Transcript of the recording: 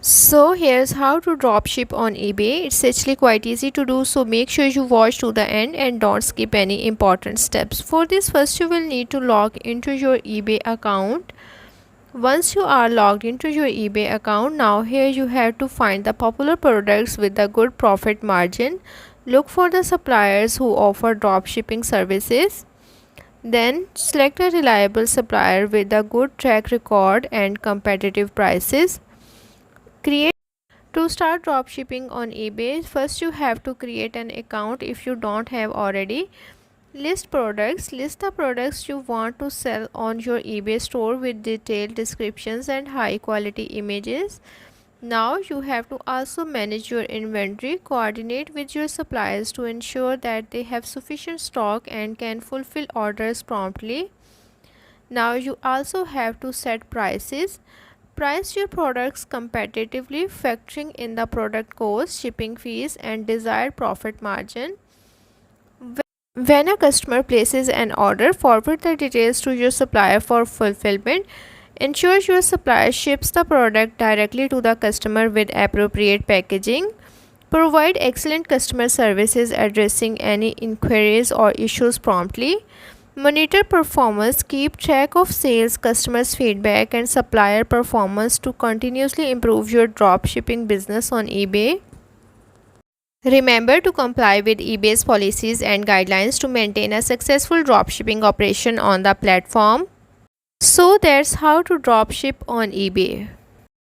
So here's how to dropship on eBay. It's actually quite easy to do, so make sure you watch to the end and don't skip any important steps. For this, first you will need to log into your eBay account. Once you are logged into your eBay account, now here you have to find the popular products with a good profit margin. Look for the suppliers who offer dropshipping services. Then select a reliable supplier with a good track record and competitive prices. Create To start dropshipping on eBay, first you have to create an account if you don't have already. List the products you want to sell on your eBay store with detailed descriptions and high quality images. Now you have to also manage your inventory, coordinate with your suppliers to ensure that they have sufficient stock and can fulfill orders promptly. Now you also have to set prices. Price your products competitively, factoring in the product cost, shipping fees, and desired profit margin. When a customer places an order, forward the details to your supplier for fulfillment. Ensure your supplier ships the product directly to the customer with appropriate packaging. Provide excellent customer services, addressing any inquiries or issues promptly. Monitor performance, keep track of sales, customers' feedback, and supplier performance to continuously improve your dropshipping business on eBay. Remember to comply with eBay's policies and guidelines to maintain a successful dropshipping operation on the platform. So that's how to dropship on eBay.